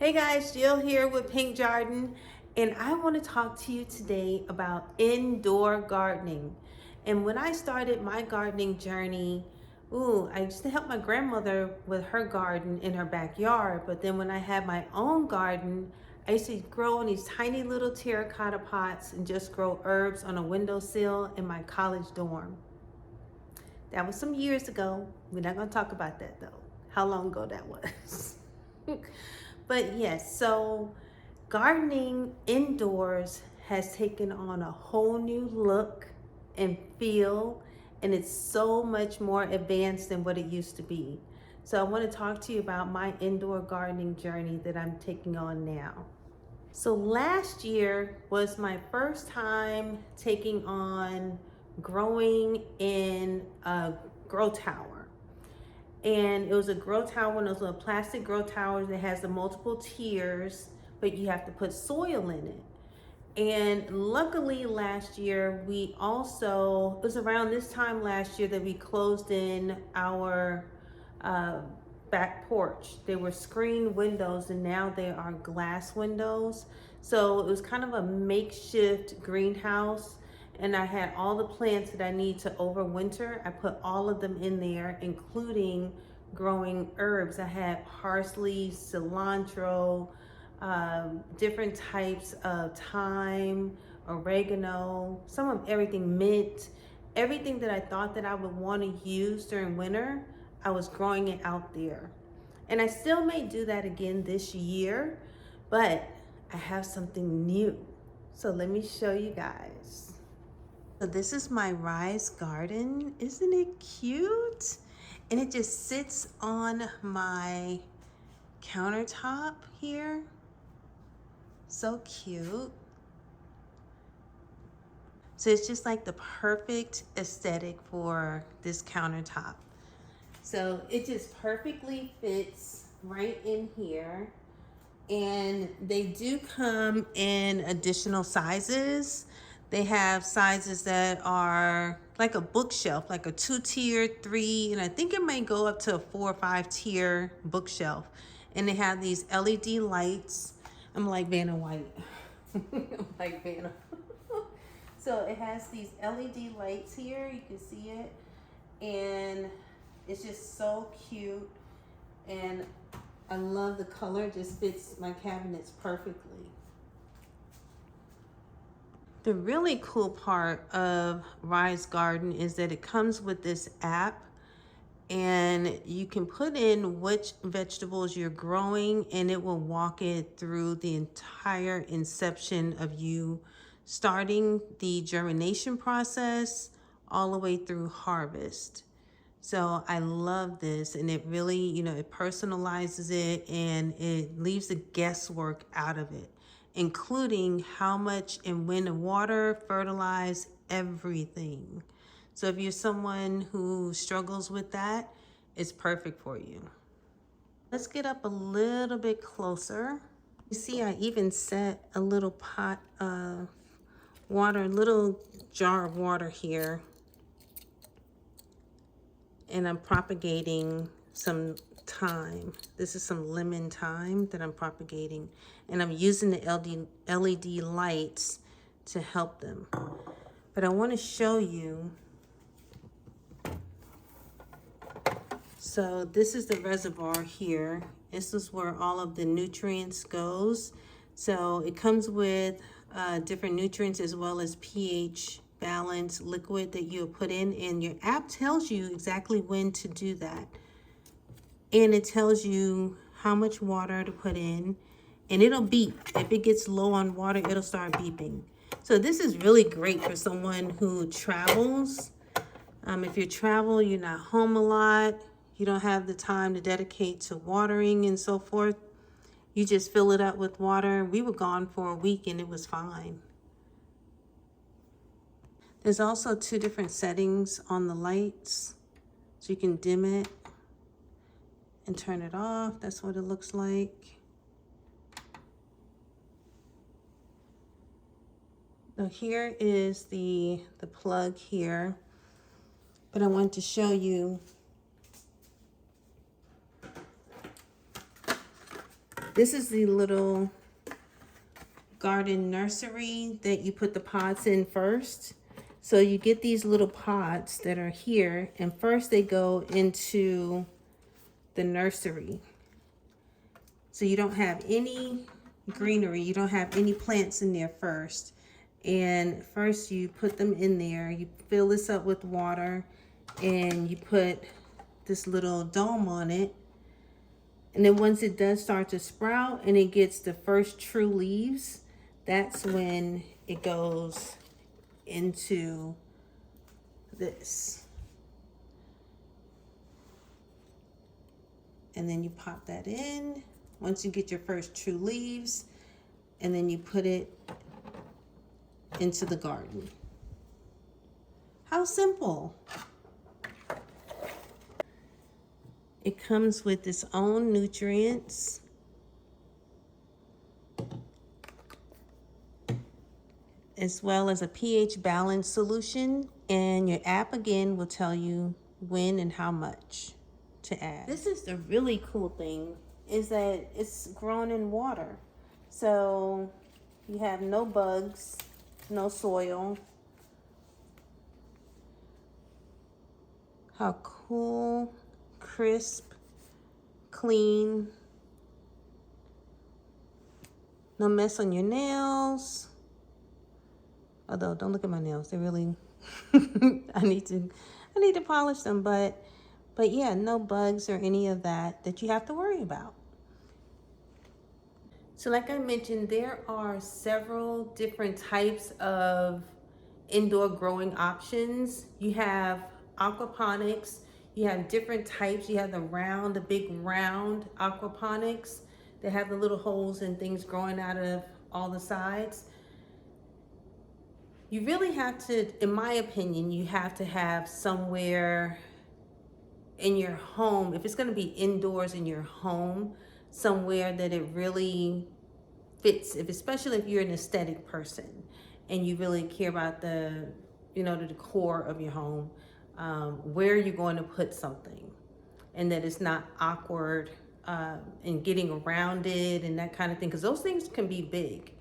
Hey guys, Jill here with Pink Garden, and I want to talk to you today about indoor gardening. And when I started my gardening journey, I used to help my grandmother with her garden in her backyard. But then when I had my own garden, I used to grow in these tiny little terracotta pots and just grow herbs on a windowsill in my college dorm. That was some years ago. We're not going to talk about that though, how long ago that was. But yes, so gardening indoors has taken on a whole new look and feel, and it's so much more advanced than what it used to be. So I want to talk to you about my indoor gardening journey that I'm taking on now. So last year was my first time taking on growing in a grow tower. And it was a grow tower, one of those little plastic grow towers that has the multiple tiers, but you have to put soil in it. And luckily last year, it was around this time last year that we closed in our uh, back porch. They were screened windows and now they are glass windows. So it was kind of a makeshift greenhouse, and I had all the plants that I need to overwinter. I put all of them in there, including growing herbs. I had parsley, cilantro, different types of thyme, oregano, some of everything, mint, everything that I thought that I would want to use during winter. I was growing it out there. And I still may do that again this year, but I have something new. So let me show you guys. So this is my rise garden. Isn't it cute? And it just sits on my countertop here. So cute. So it's just like the perfect aesthetic for this countertop. So it just perfectly fits right in here. And they do come in additional sizes. They have sizes that are like a bookshelf, like a 2-tier, 3, and I think it may go up to a 4 or 5-tier bookshelf. And they have these LED lights. I'm like Vanna White. I'm like Vanna. So it has these LED lights here. You can see it. And it's just so cute. And I love the color. It just fits my cabinets perfectly. The really cool part of Rise Garden is that it comes with this app, and you can put in which vegetables you're growing and it will walk it through the entire inception of you starting the germination process all the way through harvest. So I love this, and it really, it personalizes it and it leaves the guesswork out of it, including how much and when to water, fertilize, everything. So if you're someone who struggles with that, it's perfect for you. Let's get up a little bit closer. You see, I even set a little pot of water, a little jar of water here. And I'm propagating some thyme. This is some lemon thyme that I'm propagating. And I'm using the LED lights to help them. But I want to show you. So this is the reservoir here. This is where all of the nutrients goes. So it comes with different nutrients as well as pH balance liquid that you'll put in, and your app tells you exactly when to do that. And it tells you how much water to put in, and it'll beep. If it gets low on water, it'll start beeping. So this is really great for someone who travels. If you travel, you're not home a lot, you don't have the time to dedicate to watering and so forth, you just fill it up with water. We were gone for a week and it was fine. There's also 2 different settings on the lights. So you can dim it and turn it off. That's what it looks like. So here is the plug here. But I want to show you This is the little garden nursery that you put the pots in first. So you get these little pots that are here, and first they go into the nursery. So you don't have any greenery, you don't have any plants in there first. And first you put them in there, you fill this up with water, and you put this little dome on it. And then once it does start to sprout and it gets the first true leaves, that's when it goes into this. And then you pop that in once you get your first true leaves, and then you put it into the garden. How simple. It comes with its own nutrients. As well as a pH balance solution, and your app again will tell you when and how much to add. This is the really cool thing, is that it's grown in water. So you have no bugs, no soil. How cool, crisp, clean. No mess on your nails. Although, don't look at my nails. They're really, I need to polish them, but yeah, no bugs or any of that you have to worry about. So like I mentioned, there are several different types of indoor growing options. You have aquaponics, you have different types. You have the big round aquaponics that have the little holes and things growing out of all the sides. You really have to, in my opinion, you have to have somewhere in your home, if it's going to be indoors in your home, somewhere that it really fits, especially if you're an aesthetic person and you really care about the decor of your home, where you're going to put something, and that it's not awkward, and getting around it and that kind of thing, because those things can be big.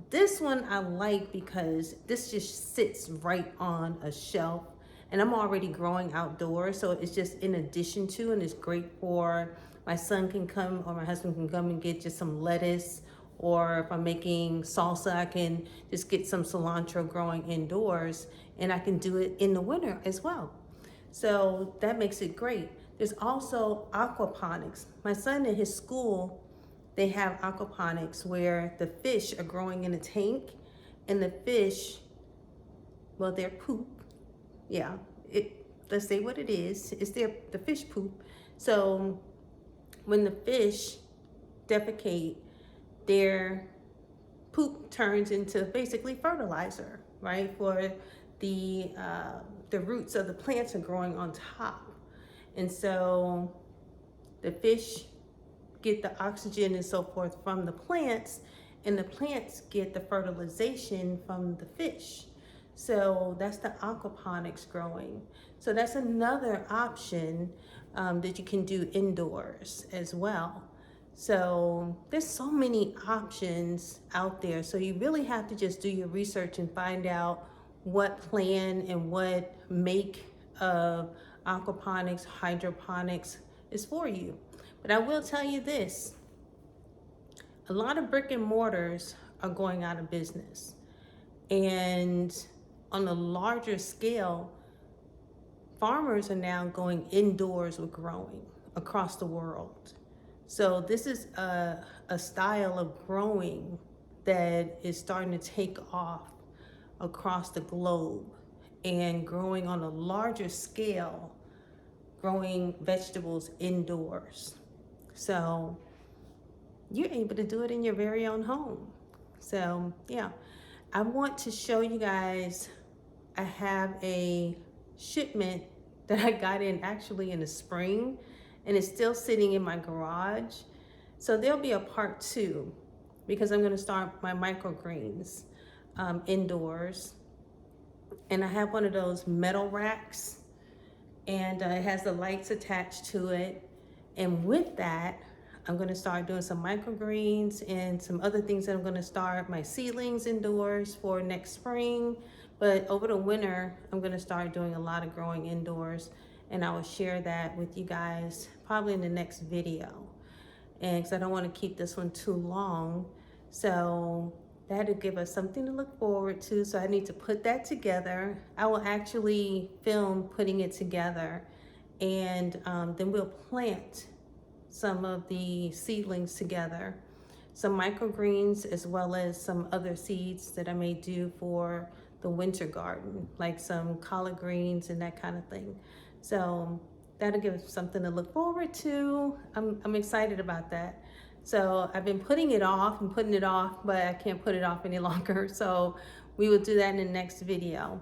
This one I like because this just sits right on a shelf, and I'm already growing outdoors, so it's just in addition to, and it's great for my son can come, or my husband can come and get just some lettuce, or if I'm making salsa, I can just get some cilantro growing indoors, and I can do it in the winter as well. So that makes it great. There's also aquaponics. My son at his school, they have aquaponics where the fish are growing in a tank, and the fish, well, their poop, yeah, let's say what it is, it's the fish poop. So when the fish defecate, their poop turns into basically fertilizer, right? For the roots of the plants are growing on top. And so the fish get the oxygen and so forth from the plants, and the plants get the fertilization from the fish. So that's the aquaponics growing. So that's another option that you can do indoors as well. So there's so many options out there. So you really have to just do your research and find out what plan and what make of aquaponics, hydroponics is for you. But I will tell you this, a lot of brick and mortars are going out of business. And on a larger scale, farmers are now going indoors with growing across the world. So this is a style of growing that is starting to take off across the globe, and growing on a larger scale, growing vegetables indoors. So you're able to do it in your very own home. So yeah, I want to show you guys, I have a shipment that I got in actually in the spring, and it's still sitting in my garage. So there'll be a part 2, because I'm gonna start my microgreens indoors. And I have one of those metal racks, and it has the lights attached to it. And with that, I'm going to start doing some microgreens and some other things that I'm going to start my seedlings indoors for next spring. But over the winter, I'm going to start doing a lot of growing indoors, and I will share that with you guys probably in the next video. And because I don't want to keep this one too long, so that'll give us something to look forward to. So I need to put that together. I will actually film putting it together, and then we'll plant some of the seedlings together, some microgreens, as well as some other seeds that I may do for the winter garden, like some collard greens and that kind of thing. So that'll give us something to look forward to. I'm excited about that. So I've been putting it off and putting it off, but I can't put it off any longer. So we will do that in the next video.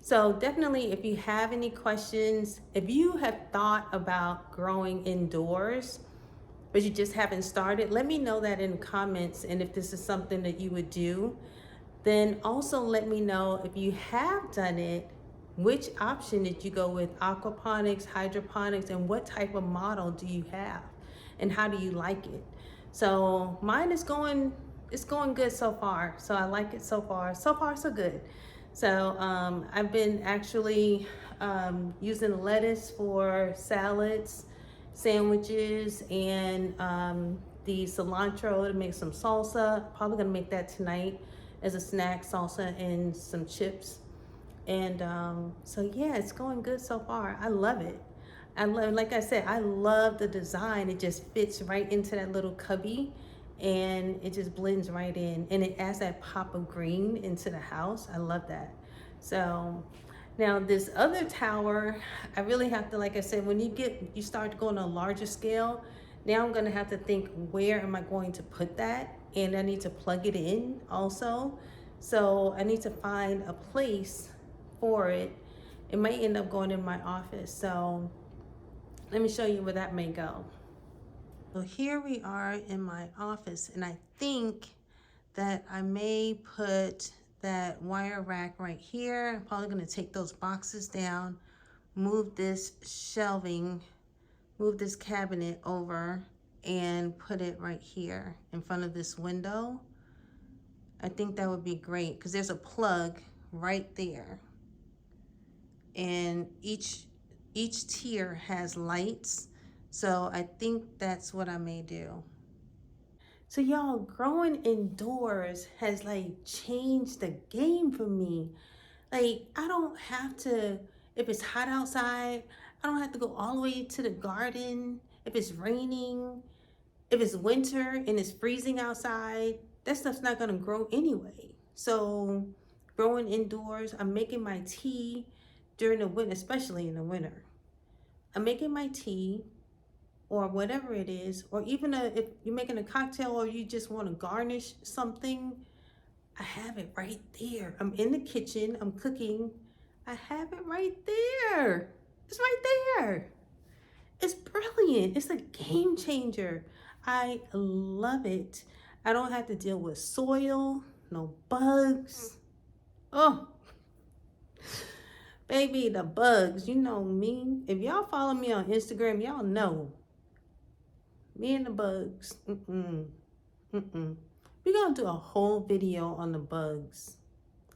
So definitely, if you have any questions, if you have thought about growing indoors, but you just haven't started, let me know that in the comments. And if this is something that you would do, then also let me know if you have done it, which option did you go with, aquaponics, hydroponics, and what type of model do you have and how do you like it? So mine is going, it's going good so far. So I like it so far. So far, so good. So I've been actually using lettuce for salads, sandwiches, and the cilantro to make some salsa. Probably gonna make that tonight as a snack, salsa and some chips. And so yeah, it's going good so far. I love it. I love, like I said, I love the design. It just fits right into that little cubby, and it just blends right in, and it adds that pop of green into the house. I love that. So now this other tower, I really have to, like I said, when you start going on a larger scale, now I'm gonna have to think, where am I going to put that? And I need to plug it in also. So I need to find a place for it. It might end up going in my office. So let me show you where that may go. So here we are in my office, and I think that I may put that wire rack right here. I'm probably gonna take those boxes down, move this shelving, move this cabinet over, and put it right here in front of this window. I think that would be great because there's a plug right there, and each tier has lights. So I think that's what I may do. So y'all, growing indoors has like changed the game for me. Like I don't have to, if it's hot outside, I don't have to go all the way to the garden. If it's raining, if it's winter and it's freezing outside, that stuff's not gonna grow anyway. So growing indoors, I'm making my tea during the winter, especially in the winter. I'm making my tea or whatever it is, or even if you're making a cocktail or you just want to garnish something, I have it right there. I'm in the kitchen, I'm cooking, I have it right there. It's right there. It's brilliant. It's a game changer. I love it. I don't have to deal with soil, no bugs. Oh, baby, the bugs, you know me. If y'all follow me on Instagram, y'all know me and the bugs. We're gonna do a whole video on the bugs.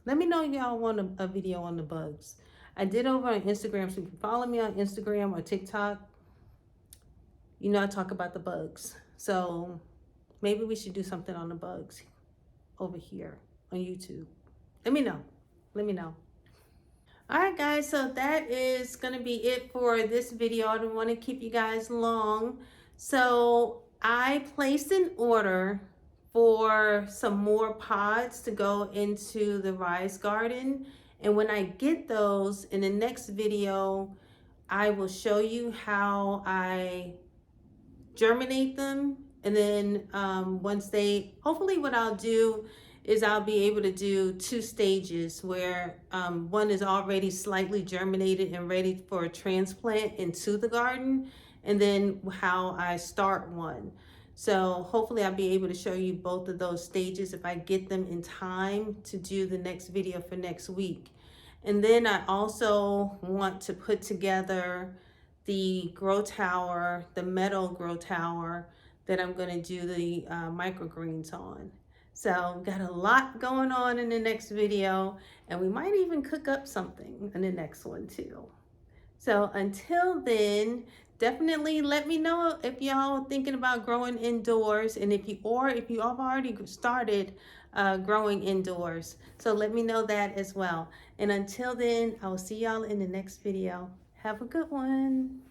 Let me know if y'all want a video on the bugs. I did over on Instagram, so you can follow me on Instagram or TikTok. You know I talk about the bugs. So maybe we should do something on the bugs over here on YouTube. Let me know. Let me know. All right, guys, so that is gonna be it for this video. I don't want to keep you guys long. So I placed an order for some more pods to go into the Rise Garden. And when I get those in the next video, I will show you how I germinate them. And then once they, hopefully what I'll do is I'll be able to do 2 stages where one is already slightly germinated and ready for a transplant into the garden, and then how I start one. So hopefully I'll be able to show you both of those stages if I get them in time to do the next video for next week. And then I also want to put together the grow tower, the metal grow tower that I'm going to do the microgreens on. So got a lot going on in the next video, and we might even cook up something in the next one too. So until then, definitely let me know if y'all thinking about growing indoors, and if you have already started growing indoors. So let me know that as well. And until then, I will see y'all in the next video. Have a good one.